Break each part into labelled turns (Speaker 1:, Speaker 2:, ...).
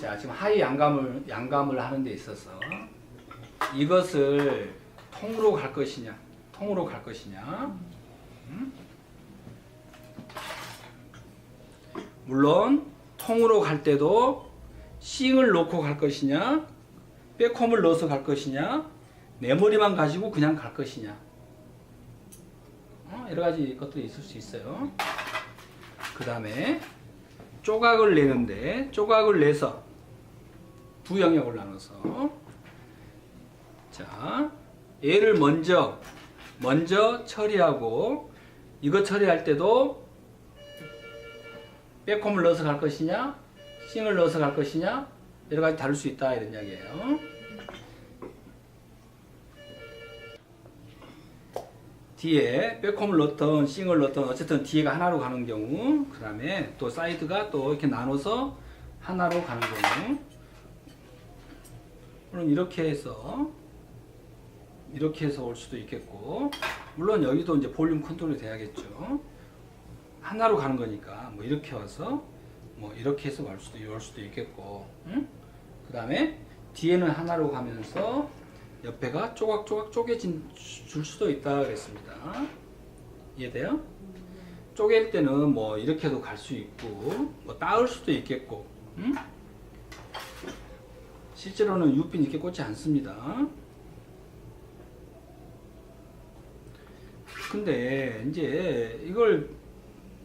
Speaker 1: 자, 지금 하위 양감을 하는 데 있어서 이것을 통으로 갈 것이냐, 통으로 갈 것이냐. 물론 통으로 갈 때도 싱을 놓고 갈 것이냐, 백홈을 넣어서 갈 것이냐, 내 머리만 가지고 그냥 갈 것이냐. 여러 가지 것들이 있을 수 있어요. 그 다음에 조각을 내는데, 조각을 내서 두 영역을 나눠서, 자, 얘를 먼저 처리하고, 이거 처리할 때도 백홈을 넣어서 갈 것이냐, 싱을 넣어서 갈 것이냐, 여러 가지 다를 수 있다, 이런 이야기예요. 뒤에 백홈을 넣든 싱을 넣든 어쨌든 뒤에가 하나로 가는 경우, 그 다음에 또 사이드가 또 이렇게 나눠서 하나로 가는 경우, 물론 이렇게 해서 올 수도 있겠고, 물론 여기도 이제 볼륨 컨트롤이 돼야겠죠. 하나로 가는 거니까 뭐 이렇게 와서 뭐 이렇게 해서 올 수도 있겠고, 그 다음에 뒤에는 하나로 가면서 옆에가 조각조각 쪼개진 줄 수도 있다 그랬습니다. 이해돼요? 쪼갤 때는 뭐 이렇게도 갈 수 있고, 뭐 따을 수도 있겠고, 실제로는 육빈 이렇게 꽂지 않습니다. 근데 이제 이걸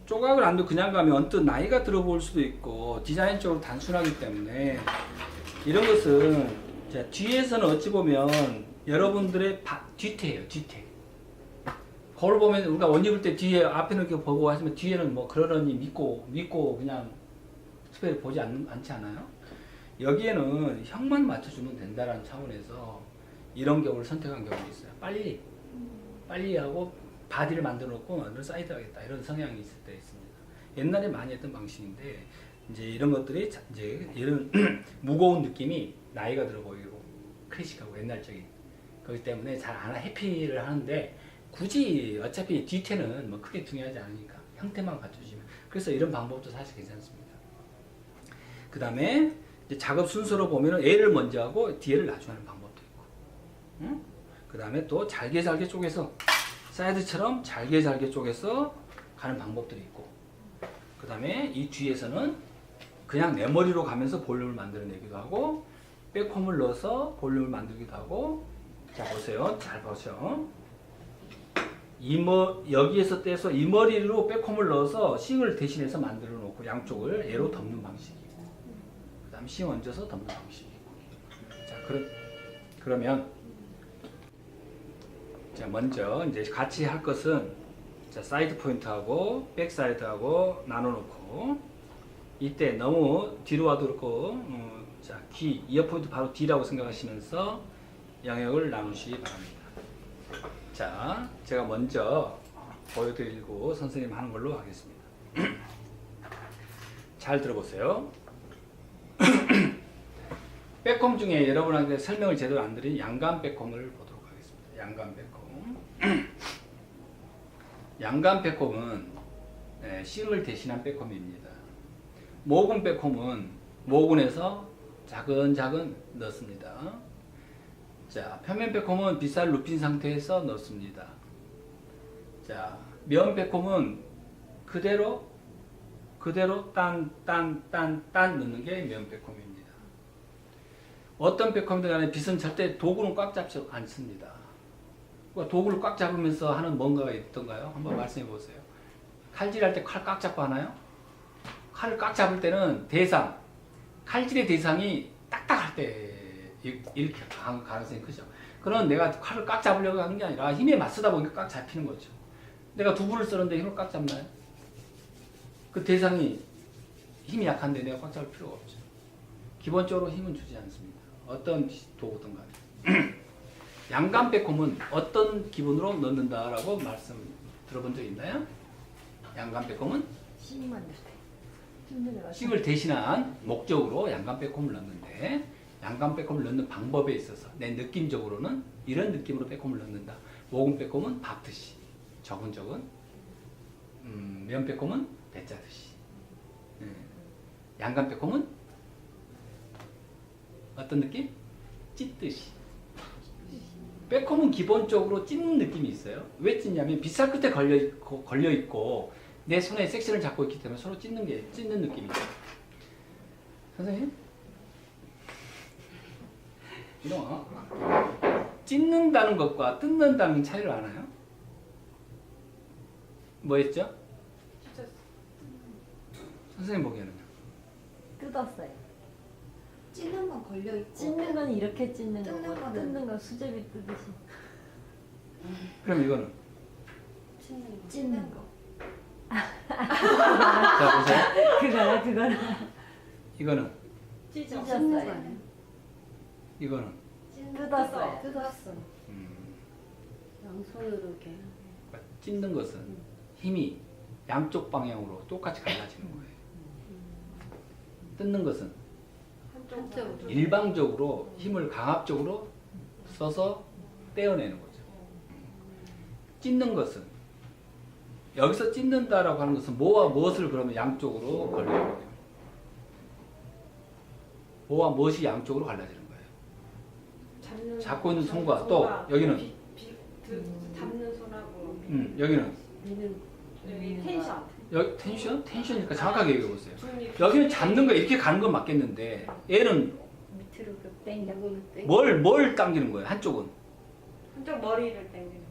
Speaker 1: 조각을 안 두고 그냥 가면 언뜻 나이가 들어 보일 수도 있고, 디자인적으로 단순하기 때문에 이런 것은, 자, 뒤에서는 어찌 보면 여러분들의 뒤태예요, 뒤태. 거울 보면 우리가 옷 입을 때 뒤에 앞에는 이렇게 보고 하시면 뒤에는 뭐 그러려니 믿고 그냥 스펙을 보지 않지 않아요? 여기에는 형만 맞춰주면 된다라는 차원에서 이런 경우를 선택한 경우도 있어요. 빨리 하고 바디를 만들어 놓고 사이드 하겠다, 이런 성향이 있을 때 있습니다. 옛날에 많이 했던 방식인데, 이제 이런 것들이 이제 이런 무거운 느낌이 나이가 들어 보이고 클래식하고 옛날적인 그렇기 때문에 잘 안 해피를 하는데, 굳이 어차피 뒤태는 뭐 크게 중요하지 않으니까 형태만 갖춰주시면, 그래서 이런 방법도 사실 괜찮습니다. 그 다음에 작업 순서로 보면은 A를 먼저 하고 D를 나중에 하는 방법도 있고, 그 다음에 또 잘게 쪼개서 사이드처럼 잘게 쪼개서 가는 방법들이 있고, 그 다음에 이 뒤에서는 그냥 내 머리로 가면서 볼륨을 만들어내기도 하고, 백홈을 넣어서 볼륨을 만들기도 하고. 자, 보세요. 잘 보세요. 여기에서 떼서 이 머리로 백홈을 넣어서 싱을 대신해서 만들어 놓고 양쪽을 애로 덮는 방식이고, 그 다음에 싱 얹어서 덮는 방식이고. 자, 그러면 자, 먼저 이제 같이 할 것은, 자, 사이드 포인트하고 백 사이드하고 나눠 놓고, 이때 너무 뒤로 와도 그렇고, 자, 이어 포인트 바로 D라고 생각하시면서 영역을 나누시기 바랍니다. 자, 제가 먼저 보여드리고 선생님 하는 걸로 하겠습니다. 잘 들어보세요. 백홈 중에 여러분한테 설명을 제대로 안 드린 양감 백홈을 보도록 하겠습니다. 양감 백홈. 양감 백홈은 싱을 대신한 백홈입니다. 모근 백홈은 모근에서 차근차근 넣습니다. 자, 표면 백홈은 빗살 눕힌 상태에서 넣습니다. 자, 면 백홈은 그대로 딴 넣는 게 면 백홈입니다. 어떤 백홈이든 간에 빗은 절대 도구는 꽉 잡지 않습니다. 그러니까 도구를 꽉 잡으면서 하는 뭔가가 있던가요? 한번 말씀해 보세요. 칼질할 때 칼 꽉 잡고 하나요? 칼을 꽉 잡을 때는 칼질의 대상이 딱딱할 때 이렇게 갈 가능성이 크죠. 그럼 내가 칼을 꽉 잡으려고 하는 게 아니라 힘에 맞서다 보니까 꽉 잡히는 거죠. 내가 두부를 썰었는데 힘을 꽉 잡나요? 그 대상이 힘이 약한데 내가 꽉 잡을 필요가 없죠. 기본적으로 힘은 주지 않습니다. 어떤 도구든 간에. 양감 백홈은 어떤 기분으로 넣는다라고 말씀 들어본 적 있나요? 양감 백홈은 싱을 대신한 목적으로 양감 백홈을 넣는데, 양감 백홈을 넣는 방법에 있어서 내 느낌적으로는 이런 느낌으로 백홈을 넣는다. 모근 백홈은 박듯이 저근저근, 면 백홈은 배짜듯이, 양감 백홈은 어떤 느낌? 찢듯이. 백홈은 기본적으로 찢는 느낌이 있어요. 왜 찢냐면 빗살 끝에 걸려 있고 내 손에 섹션을 잡고 있기 때문에 서로 찢는 느낌이죠. 선생님? 이놈아, 찢는다는 것과 뜯는다는 차이를 아나요? 뭐였죠? 선생님 보기에는요?
Speaker 2: 뜯었어요.
Speaker 3: 찢는 건 걸려 있고
Speaker 2: 찢는 건 이렇게 찢는
Speaker 3: 뜯는
Speaker 2: 거고
Speaker 3: 거는-
Speaker 2: 뜯는 건 수제비 뜯듯이
Speaker 1: 그럼 이거는?
Speaker 2: 찢는 거.
Speaker 1: 자 보세요.
Speaker 2: 그거나
Speaker 1: 이거는?
Speaker 2: 찢었어요.
Speaker 1: 이거는?
Speaker 2: 뜯었어요.
Speaker 3: 뜯었어. 양손으로 이렇게.
Speaker 1: 그러니까 찢는 것은 힘이 양쪽 방향으로 똑같이 갈라지는 거예요. 뜯는 것은
Speaker 3: 한쪽으로.
Speaker 1: 일방적으로 힘을 강압적으로 써서 떼어내는 거죠. 찢는 것은 여기서 찢는다라고 하는 것은 뭐와 무엇을 그러면 양쪽으로 걸려요. 뭐와 무엇이 양쪽으로 갈라지는 거예요. 잡고 있는 손과 또 여기는
Speaker 4: 잡는 손하고
Speaker 1: 여기는
Speaker 4: 여기 텐션.
Speaker 1: 여기 텐션이니까 정확하게 얘기해 보세요.
Speaker 4: 중립.
Speaker 1: 여기는 잡는 거 이렇게 가는 건 맞겠는데 얘는
Speaker 3: 밑으로 이렇게 당겨.
Speaker 1: 뭘 당기는 거예요? 한쪽은
Speaker 4: 한쪽 머리를 당기는 거.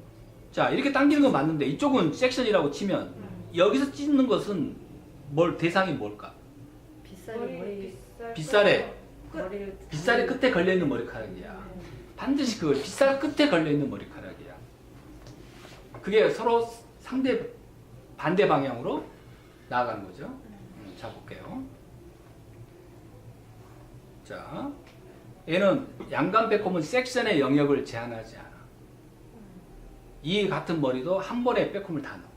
Speaker 1: 자 이렇게 당기는 건 맞는데 이쪽은 섹션이라고 치면 여기서 찢는 것은 대상이 뭘까? 빗살에 빗살의 끝에 걸려 있는 머리카락이야. 반드시 그 빗살 끝에 걸려 있는 머리카락이야. 그게 서로 반대 방향으로 나아가는 거죠. 자 볼게요. 자 얘는 양감 백홈은 섹션의 영역을 제한하지 않아. 이 같은 머리도 한 번에 백홈을 다 넣어.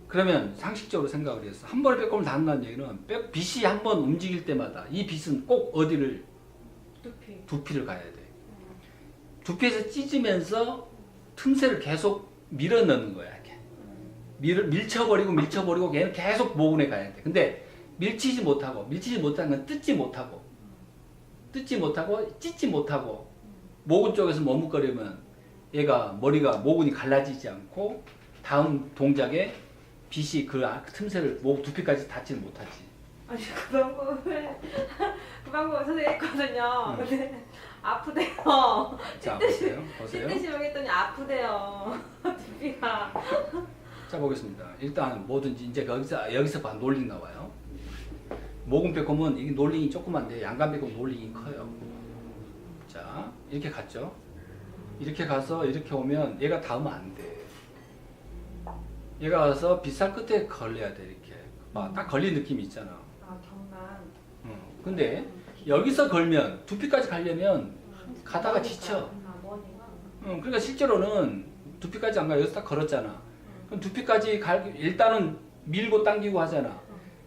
Speaker 1: 그러면 상식적으로 생각을 해서 한 번에 백홈을 다 넣는다는 얘기는 빗이 한 번 움직일 때마다 이 빗은 꼭 어디를 두피를 가야 돼. 두피에서 찢으면서 틈새를 계속 밀어 넣는 거야. 이렇게 밀쳐버리고 얘는 계속 모근에 가야 돼. 근데 밀치지 못하는 건 뜯지 못하고 찢지 못하고 모근 쪽에서 머뭇거리면 얘가 모근이 갈라지지 않고 다음 동작에 빗이 그 틈새를 두피까지 닿지는 못하지.
Speaker 4: 아니 그 방법을 선생님 했거든요. 근데 아프대요.
Speaker 1: 자 보세요.
Speaker 4: 찢듯이 했더니 아프대요. 두피가.
Speaker 1: 자 보겠습니다. 일단 뭐든지 이제 여기서 봐 놀링 나와요. 모근 백홈은 이게 놀링이 조그만데 양감 백홈 놀링이 커요. 자 이렇게 갔죠. 이렇게 가서 이렇게 오면 얘가 닿으면 안 돼. 얘가 와서 빗살 끝에 걸려야 돼. 이렇게 딱 걸린 느낌이 있잖아.
Speaker 4: 아 경란.
Speaker 1: 근데 여기서 걸면 두피까지 가려면 가다가 지쳐.
Speaker 4: 아 머리가.
Speaker 1: 그러니까 실제로는 두피까지 안 가. 여기서 딱 걸었잖아. 그럼 두피까지 일단은 밀고 당기고 하잖아.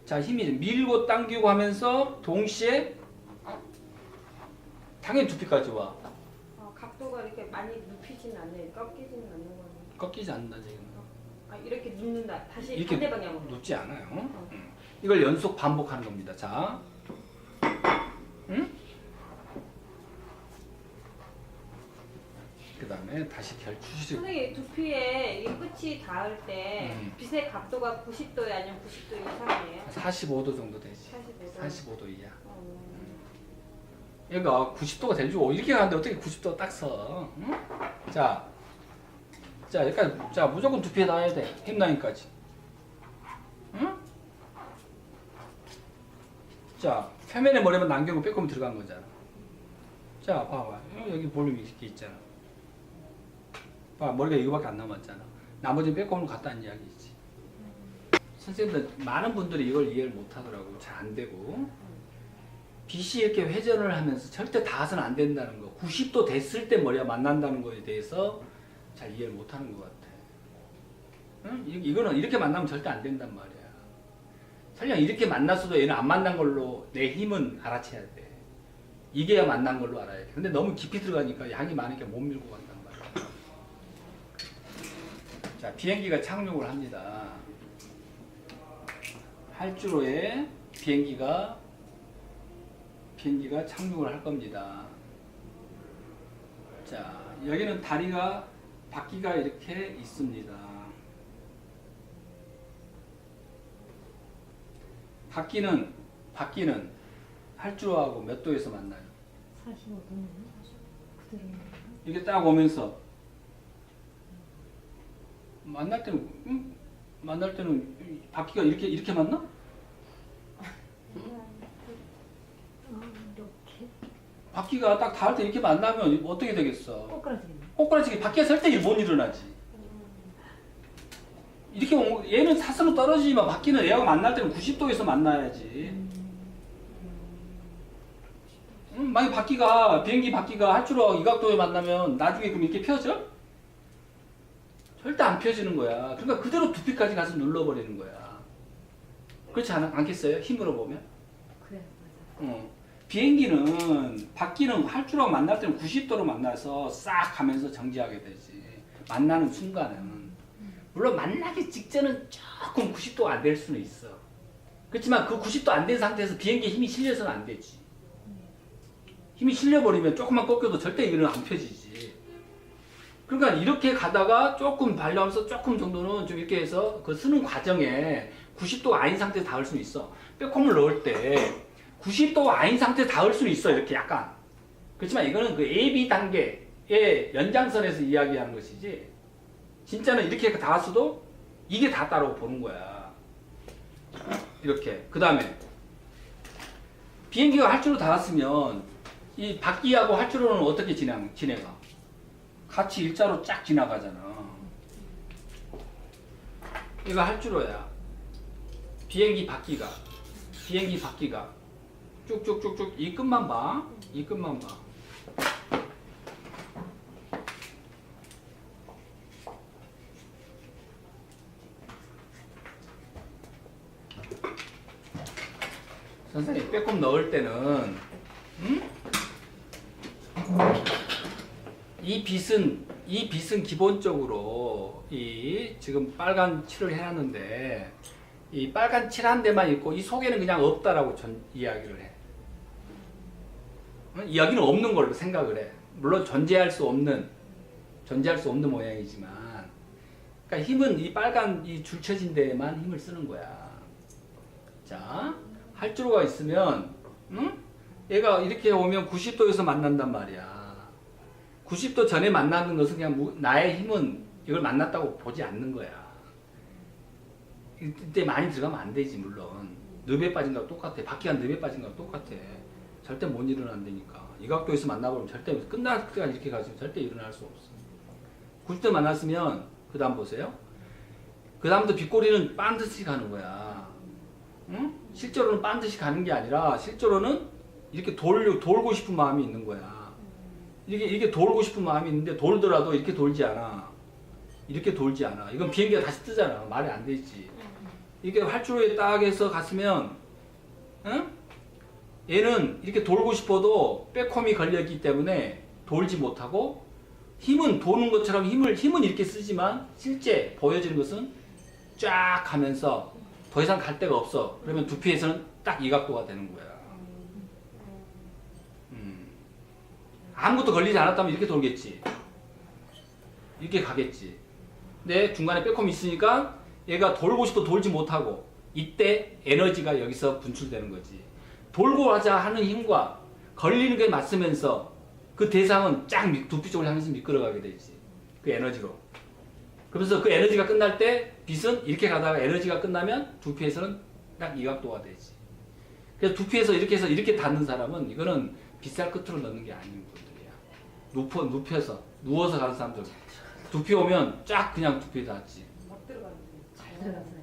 Speaker 1: 자 힘이 밀고 당기고 하면서 동시에 당연히 두피까지 와.
Speaker 4: 각도가 이렇게 많이 눕히진 않네. 꺾이지는 않는 거네.
Speaker 1: 꺾이지 않는다 지금.
Speaker 4: 아 이렇게 눕는다. 다시
Speaker 1: 이렇게
Speaker 4: 반대 방향으로.
Speaker 1: 눕지 않아요. 이걸 연속 반복하는 겁니다. 자, 그 다음에 다시 결추식.
Speaker 4: 선생님 두피에 이 끝이 닿을 때 빛의 각도가 90도에 아니면 90도 이상이에요?
Speaker 1: 45도 정도 되지.
Speaker 4: 45도.
Speaker 1: 45도 이하. 얘가 90도가 되지. 이렇게 가는데 어떻게 90도 딱 서? 응? 자, 여기까지. 자, 무조건 두피에 닿아야 돼. 힙라인까지. 응? 자, 표면에 머리만 남겨놓고 빼꼼히 들어간 거잖아. 자, 봐봐. 여기 볼륨이 이렇게 있잖아. 봐, 머리가 이거밖에 안 남았잖아. 나머지는 빼꼼으로 갔다는 이야기지. 선생님들, 많은 분들이 이걸 이해를 못 하더라고. 잘 안 되고. 빛이 이렇게 회전을 하면서 절대 닿아서는 안 된다는 거. 90도 됐을 때 머리가 만난다는 거에 대해서 잘 이해를 못 하는 것 같아. 응? 이거는 이렇게 만나면 절대 안 된단 말이야. 설령 이렇게 만났어도 얘는 안 만난 걸로 내 힘은 알아채야 돼. 이게야 만난 걸로 알아야 돼. 근데 너무 깊이 들어가니까 양이 많으니까 못 밀고 간단 말이야. 자, 비행기가 착륙을 합니다. 활주로에 비행기가 비행기가 착륙을 할 겁니다. 자, 여기는 다리가 바퀴가 이렇게 있습니다. 바퀴는 활주로하고 몇 도에서 만나요?
Speaker 2: 45도는 그대로
Speaker 1: 이렇게 딱 오면서 만날 때는 바퀴가 이렇게 만나?
Speaker 2: 이렇게
Speaker 1: 바퀴가 딱 닿을 때 이렇게 만나면 어떻게 되겠어?
Speaker 2: 꼬꾸라지겠네.
Speaker 1: 꼬꾸라지게 바퀴가 설 때 못 일어나지. 이렇게 얘는 사선으로 떨어지지만 바퀴는 얘하고 만날 때는 90도에서 만나야지. 만약 비행기 바퀴가 활주로하고 이 각도에 만나면 나중에 그럼 이렇게 펴져? 절대 안 펴지는 거야. 그러니까 그대로 두피까지 가서 눌러버리는 거야. 그렇지 않겠어요? 힘으로 보면?
Speaker 2: 그래 맞아.
Speaker 1: 비행기는 바퀴는 활주로하고 만날 때는 90도로 만나서 싹 가면서 정지하게 되지. 만나는 순간은. 물론 만나기 직전은 조금 90도가 안 될 수는 있어. 그렇지만 그 90도 안 된 상태에서 비행기에 힘이 실려서는 안 되지. 힘이 실려버리면 조금만 꺾여도 절대 이거는 안 펴지지. 그러니까 이렇게 가다가 조금 발려하면서 조금 정도는 좀 이렇게 해서 그 쓰는 과정에 90도가 아닌 상태에 닿을 수는 있어. 빼꼼을 넣을 때 90도가 아닌 상태에 닿을 수는 있어. 이렇게 약간. 그렇지만 이거는 그 AB 단계의 연장선에서 이야기하는 것이지. 진짜는 이렇게 닿았어도 이게 닿았다고 보는 거야. 이렇게. 그 다음에 비행기가 활주로 닿았으면 이 바퀴하고 활주로는 어떻게 지내가? 같이 일자로 쫙 지나가잖아. 이거 활주로야. 비행기 바퀴가 쭉쭉쭉쭉 이 끝만 봐. 이 끝만 봐. 선생님 빼꼼 넣을 때는 이 빛은 기본적으로 이 지금 빨간 칠을 해놨는데 이 빨간 칠 한 대만 있고 이 속에는 그냥 없다라고 이야기를 해. 여기는 없는 걸로 생각을 해. 물론 존재할 수 없는 모양이지만, 그러니까 힘은 이 빨간 이 줄쳐진 데에만 힘을 쓰는 거야. 자, 활주로가 있으면, 얘가 이렇게 오면 90도에서 만난단 말이야. 90도 전에 만나는 것은 그냥 나의 힘은 이걸 만났다고 보지 않는 거야. 이때 많이 들어가면 안 되지, 물론. 늪에 빠진 거랑 똑같아. 바퀴가 늪에 빠진 거랑 똑같아. 절대 못 일어난다니까. 이 각도에서 만나버리면 절대 끝날 때까지 이렇게 가지고 절대 일어날 수 없어. 90도 만났으면 그 다음 보세요. 그 다음부터 빗꼬리는 반드시 가는 거야. 응? 실제로는 반드시 가는 게 아니라 실제로는 이렇게 돌고 싶은 마음이 있는 거야. 이게 돌고 싶은 마음이 있는데 돌더라도 이렇게 돌지 않아. 이렇게 돌지 않아. 이건 비행기가 다시 뜨잖아. 말이 안 되지. 이게 활주로에 딱 해서 갔으면, 응? 얘는 이렇게 돌고 싶어도 백홈이 걸려있기 때문에 돌지 못하고, 힘은 도는 것처럼 힘은 이렇게 쓰지만 실제 보여지는 것은 쫙 가면서 더 이상 갈 데가 없어. 그러면 두피에서는 딱 이 각도가 되는 거야. 아무것도 걸리지 않았다면 이렇게 돌겠지. 이렇게 가겠지. 근데 중간에 백홈이 있으니까 얘가 돌고 싶어도 돌지 못하고, 이때 에너지가 여기서 분출되는 거지. 돌고 하자 하는 힘과 걸리는 게 맞으면서 그 대상은 쫙 두피 쪽을 향해서 미끄러가게 되지. 그 에너지로. 그러면서 그 에너지가 끝날 때 빛은 이렇게 가다가 에너지가 끝나면 두피에서는 딱 이 각도가 되지. 그래서 두피에서 이렇게 해서 이렇게 닿는 사람은 이거는 빗살 끝으로 넣는 게 아닌 분들이야. 눕혀서 누워서 가는 사람들. 두피 오면 쫙 그냥 두피에 닿지.
Speaker 2: 잘 들어갔어요.